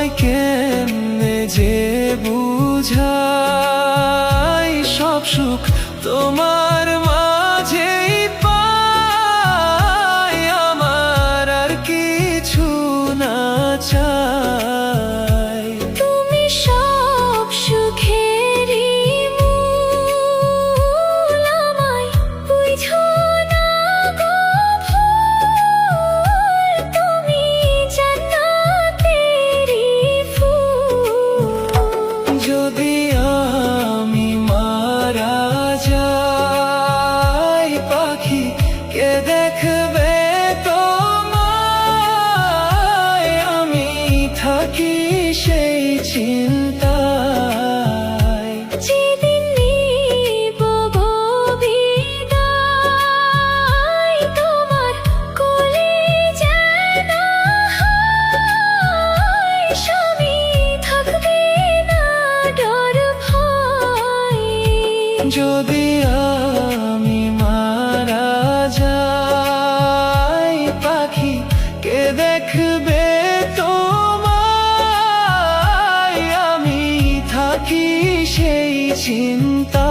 তোমায় কেমনে যে বুঝাই, সব সুখ তোমার মাঝেই পাই, আমার আর কিছু না চাই। তুমি সব সুখেরই মূল, আমায় বুঝো না গো ভুল, তুমি জান্নাতেরই ফুল। যদি আমি মারা যাই পাখি, কে দেখবে তোমায়, আমি থাকি সেই চিন্তায়। যেদিন নিব গো বিদায়, তোমার কোলে যেন হয়, স্বামী থাকবে না ডর ভয়। যদি আমি মারা যাই পাখি, কে দেখবে তোমায়, আমি থাকি সেই চিন্তা।